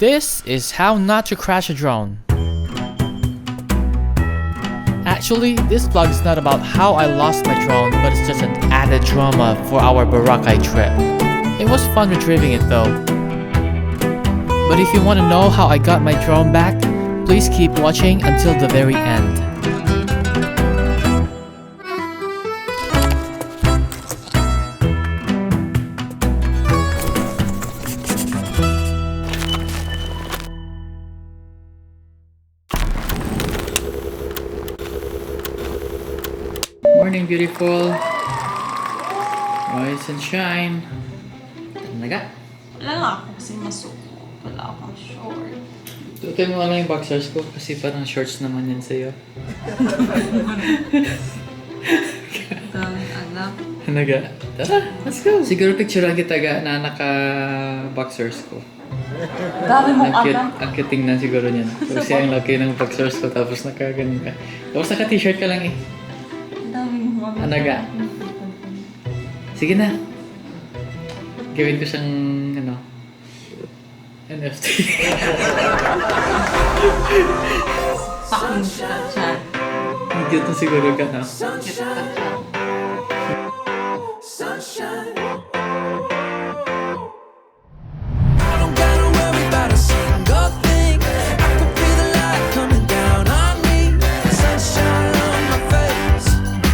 This is how not to crash a drone. Actually, this vlog is not about how I lost my drone, but it's just an added drama for our Boracay trip. It was fun retrieving it though. But if you want to know how I got my drone back, please keep watching until the very end. Morning, beautiful. Rise and shine. Naga. Wala nga ako kasi masuko. Wala akong short. Tutoy mo lang yung boxers ko kasi parang shorts naman yan sa'yo. Anak. Naga. Tara, let's go. Siguro picturean kita na naka-boxers ko. Dami mong anak. Ang cute tingnan siguro niyan. Kasi ang laki ng boxers ko tapos naka-ganun ka. Tapos naka-t-shirt ka lang eh. Anaga. Sige na. Gawin ko siyang, NFT. Fucking chat. Ang cute na siguro ka, no? Sunshine. I don't gotta worry about a single thing. I can feel the light coming down on me. Sunshine on my face.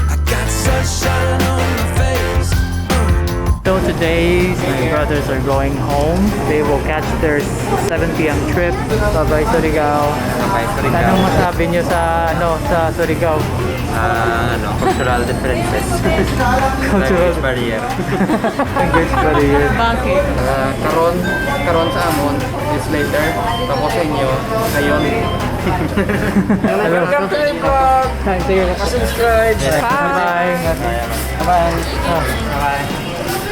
I got sunshine on my face. So today, my brothers are going home. They will catch their 7 p.m. trip. Bye-bye, Surigao. Anong masabi niyo sa Surigao? Cultural differences. Cultural barrier. language barrier. Bakit? Karon sa amon is later. Tapos sa inyo, ngayon. Welcome to the vlog! Subscribe! Bye! Bye! Bye!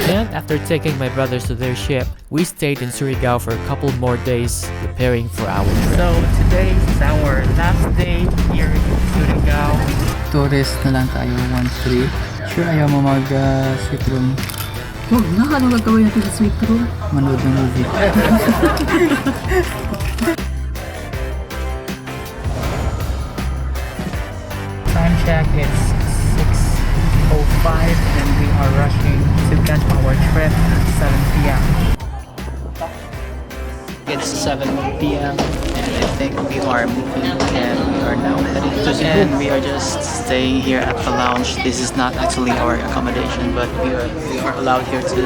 And after taking my brothers to their ship, we stayed in Surigao for a couple more days preparing for our trip. So today is our last day here in Surigao. Tourist na lang tayo, 1-3. Sure ayaw mo mag-sweet room? Huwag na. Ano gagawin natin sa sweet room? Manood ng movie. Time check, it's 6:05 and we are rushing to catch our trip at 7 p.m. It's 7 p.m. and I think we are moving and we are now heading to Cebu. And we are just staying here at the lounge. This is not actually our accommodation, but we are allowed here to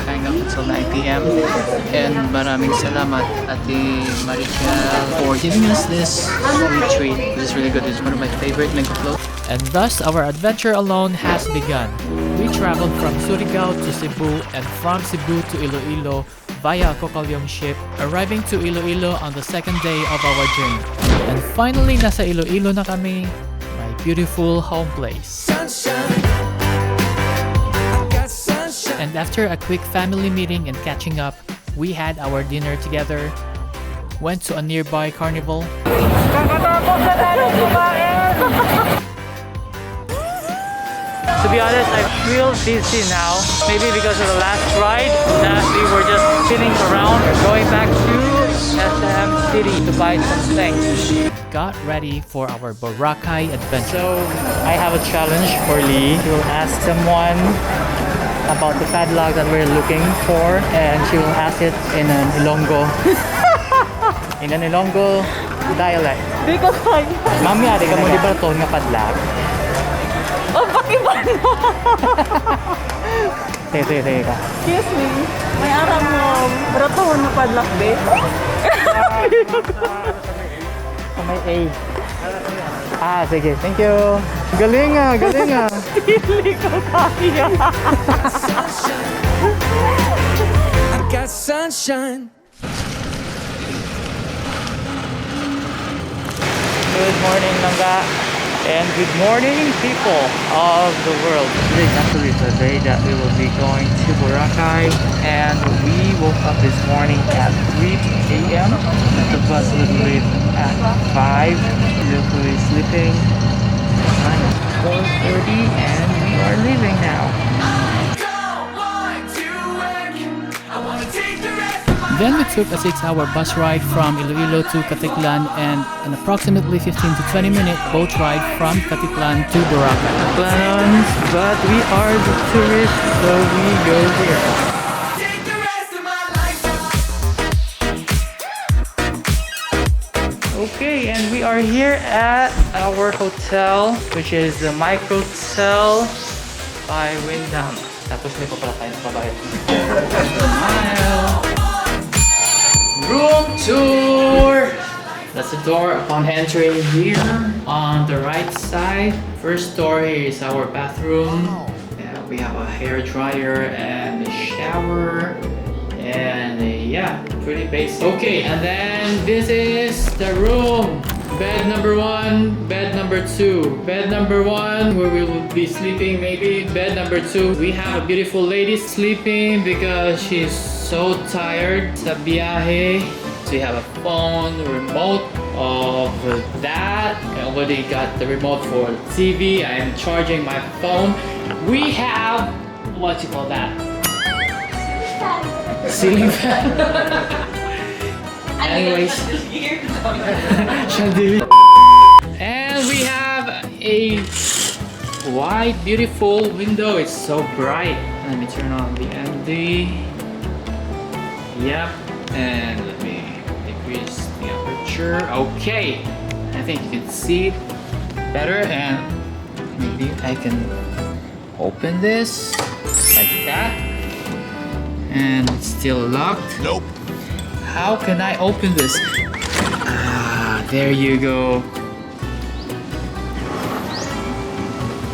hang out until 9 p.m. And maraming salamat Ate Marichel for giving us this sweet treat. This is really good. It's one of my favorite mango floats. And thus our adventure alone has begun. We traveled from Surigao to Cebu and from Cebu to Iloilo via a Cocalyong ship, arriving to Iloilo on the second day of our journey. And finally, nasa Iloilo na kami, my beautiful home place. Sunshine. I got sunshine. And after a quick family meeting and catching up, we had our dinner together, went to a nearby carnival. To be honest, I feel dizzy now. Maybe because of the last ride that we were just spinning around. We're going back to SM City to buy some things. Got ready for our Boracay adventure. So, I have a challenge for Lee. She will ask someone about the padlock that we're looking for, and she will ask it in an Ilonggo. In an Ilonggo dialect. Di ko kaya. Mami, ari ka mo di ba ito nga padlock? Oh, bakit ba na? Sige. Excuse me. May aram mo. Baraton na padlock, be. May A. Sige. Thank you. Galing ah. Hindi ko kaya. I got sunshine. Good morning, Langga. And good morning, people of the world. Today is actually the day that we will be going to Boracay. And we woke up this morning at 3 a.m. The bus would leave at 5. Locally sleeping. Time is 4:30 and we are leaving now. Then we took a 6-hour bus ride from Iloilo to Caticlan and an approximately 15 to 20 minute boat ride from Caticlan to Boracay. Plans, but we are the tourists, so we go here. Take the rest of my life. Okay, and we are here at our hotel, which is the Microtel by Windham. Tapos may pa pala tayo sa babae. Smile! Room tour! That's the door upon entering here. On the right side, first door here is our bathroom. Yeah, we have a hair dryer and a shower. And yeah, pretty basic. Okay, and then this is the room. Bed number 1, bed number 2. Bed number 1 where we will be sleeping maybe. Bed number 2, we have a beautiful lady sleeping because she's so tired sa biyahe. So we have a phone, remote of that. I already got the remote for TV. I'm charging my phone. We have, what you call that? Ceiling fan. Anyways. And we have a wide, beautiful window. It's so bright. Let me turn on the MD. Yep. And let me decrease the aperture. Okay. I think you can see it better. And maybe I can open this like that. And it's still locked. Nope. How can I open this? Ah, there you go.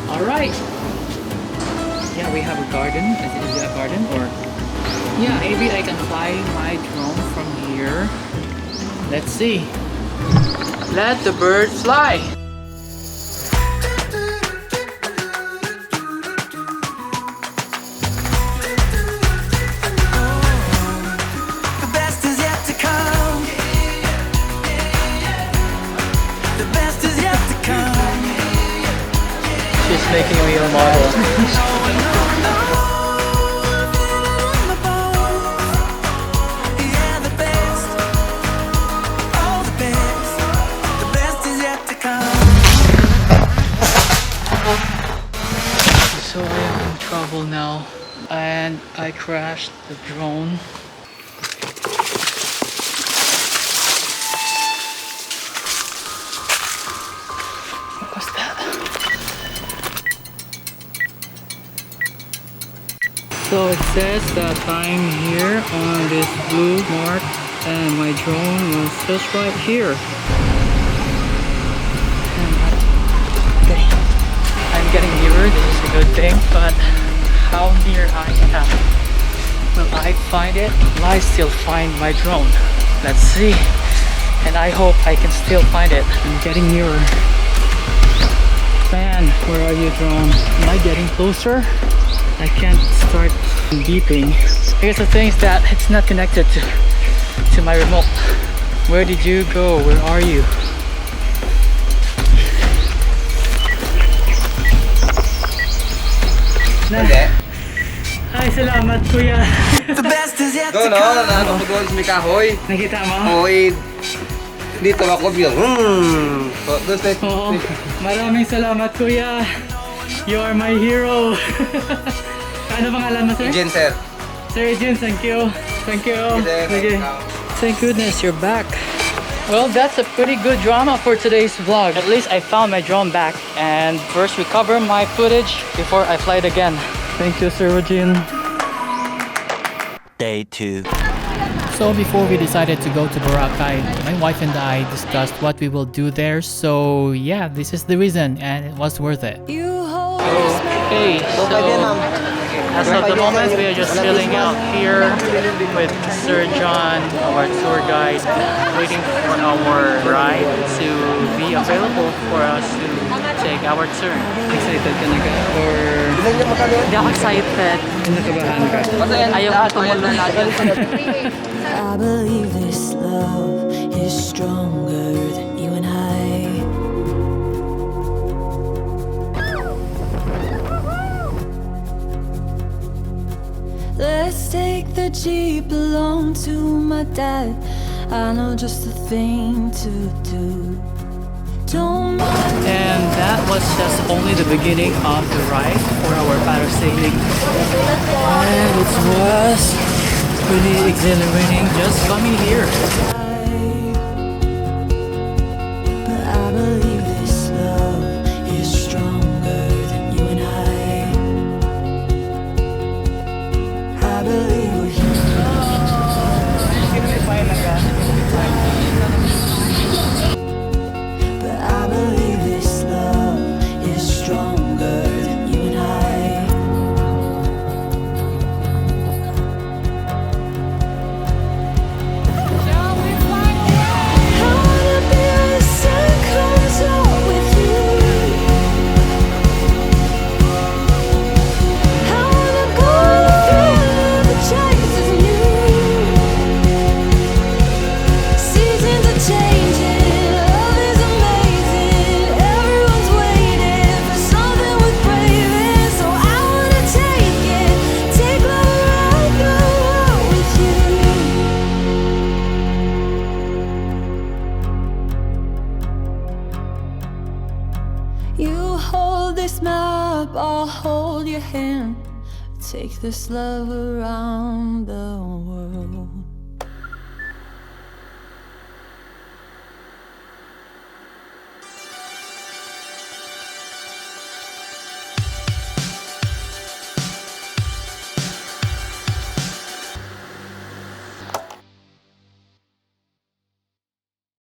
Alright. Yeah, we have a garden. Is it a garden or? Yeah, maybe I can fly my drone from here. Let's see. Let the bird fly. The best is yet to come. The best is yet to come. She's making me a model. Yeah, the best. Oh, the best. The best is yet to come. So I am in trouble now. And I crashed the drone. What was that? So it says the time here on this blue mark, and my drone was just right here. Okay, I'm getting nearer, this is a good thing, but how near I am? Will I find it? Will I still find my drone? Let's see. And I hope I can still find it. I'm getting nearer. Man, where are you, drone? Am I getting closer? I can't start beeping. Here's the thing is that it's not connected to my remote. Where did you go? Where are you? Ay, salamat kuya. The best is yet to Doon, no? come. Naano ko doon sa may kahoy. Nakita mo? Oo, dito ako bilang, So, doon sa... Oo. Maraming salamat kuya. You are my hero. Ano pangalan mo, sir? Jen, sir. Sir Jin, thank you. Thank you. Sige, Sige. welcome. Thank goodness you're back. Well, that's a pretty good drama for today's vlog. At least I found my drone back, and first recover my footage before I fly it again. Thank you, Sir Jin. Day 2. So before we decided to go to Boracay, my wife and I discussed what we will do there. So yeah, this is the reason, and it was worth it. Okay, so as of the moment, we are just chilling out here with Sir John, our tour guide, waiting for our ride to be available for us to take our turn. Excited ka na ka? Or Hindi ako excited. nakabahan ka? Ayaw ko tumulong lagi. I believe this love is stronger than you and I. Let's take the Jeep belong to my dad. I know just the thing to do. Don't mind. And that was just only the beginning of the ride for our parasailing. And it was pretty exhilarating just coming here. But I believe this love is stronger than you and I believe we're But I believe this love is stronger than you and I. I wanna be where the sun comes up with you. I wanna go where the feeling that chases you. Seasons are changing, love is amazing. Everyone's waiting for something worth braving. So I wanna take it, take love around the world with you. You hold this map, I'll hold your hand. Take this love around the world.